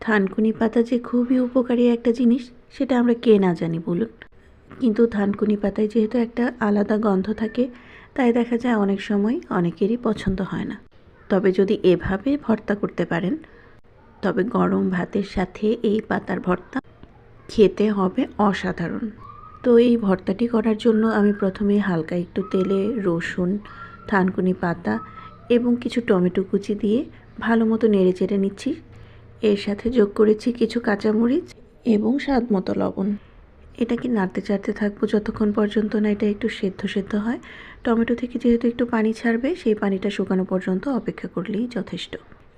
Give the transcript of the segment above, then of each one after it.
থানকুনি পাতা যে খুবই উপকারী একটা জিনিস সেটা আমরা কে না জানি বলুন। কিন্তু থানকুনি পাতায় যেহেতু একটা আলাদা গন্ধ থাকে, তাই দেখা যায় অনেক সময় অনেকেরই পছন্দ হয় না। তবে যদি এভাবে ভর্তা করতে পারেন, তবে গরম ভাতের সাথে এই পাতার ভর্তা খেতে হবে অসাধারণ। তো এই ভর্তাটি করার জন্য আমি প্রথমে হালকা একটু তেলে রসুন, থানকুনি পাতা এবং কিছু টমেটো কুচি দিয়ে ভালো মতো নেড়ে চেড়ে নিচ্ছি। এর সাথে যোগ করেছি কিছু কাঁচামরিচ এবং স্বাদ মতো লবণ। এটাকে নাড়তে চাড়তে থাকবো যতক্ষণ পর্যন্ত না এটা একটু সেদ্ধ সেদ্ধ হয়। টমেটো থেকে যেহেতু একটু পানি ছাড়বে, সেই পানিটা শুকানো পর্যন্ত অপেক্ষা করলেই যথেষ্ট।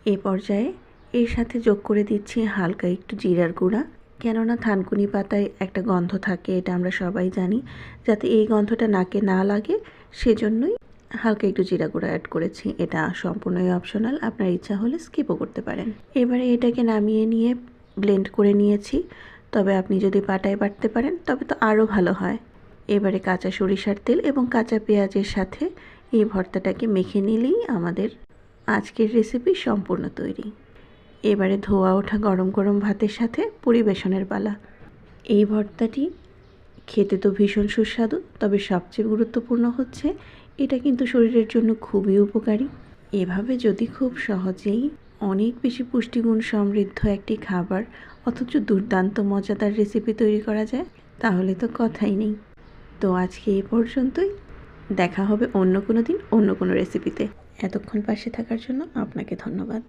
এই পর্যায়ে এর সাথে যোগ করে দিচ্ছি হালকা একটু জিরার গুঁড়া। কেননা থানকুনি পাতায় একটা গন্ধ থাকে, এটা আমরা সবাই জানি। যাতে এই গন্ধটা নাকে না লাগে সেজন্যই হালকা একটু জিরা গুঁড়া অ্যাড করেছি। এটা সম্পূর্ণই অপশনাল, আপনার ইচ্ছা হলে স্কিপও করতে পারেন। এবারে এটাকে নামিয়ে নিয়ে ব্লেন্ড করে নিয়েছি। তবে আপনি যদি পাটায় বাটতে পারেন তবে তো আরও ভালো হয়। এবারে কাঁচা সরিষার তেল এবং কাঁচা পেঁয়াজের সাথে এই ভর্তাটাকে মেখে নিলেই আমাদের আজকের রেসিপি সম্পূর্ণ তৈরি। এবারে ধোয়া ওঠা গরম গরম ভাতের সাথে পরিবেশনের পালা। এই ভর্তাটি খেতে তো ভীষণ সুস্বাদু, তবে সবচেয়ে গুরুত্বপূর্ণ হচ্ছে এটা কিন্তু শরীরের জন্য খুবই উপকারী। এভাবে যদি খুব সহজেই অনেক বেশি পুষ্টিগুণ সমৃদ্ধ একটি খাবার অথচ দুর্দান্ত মজাদার রেসিপি তৈরি করা যায়, তাহলে তো কথাই নেই। তো আজকে এই পর্যন্তই। দেখা হবে অন্য কোনো দিন অন্য কোনো রেসিপিতে। এতক্ষণ পাশে থাকার জন্য আপনাকে ধন্যবাদ।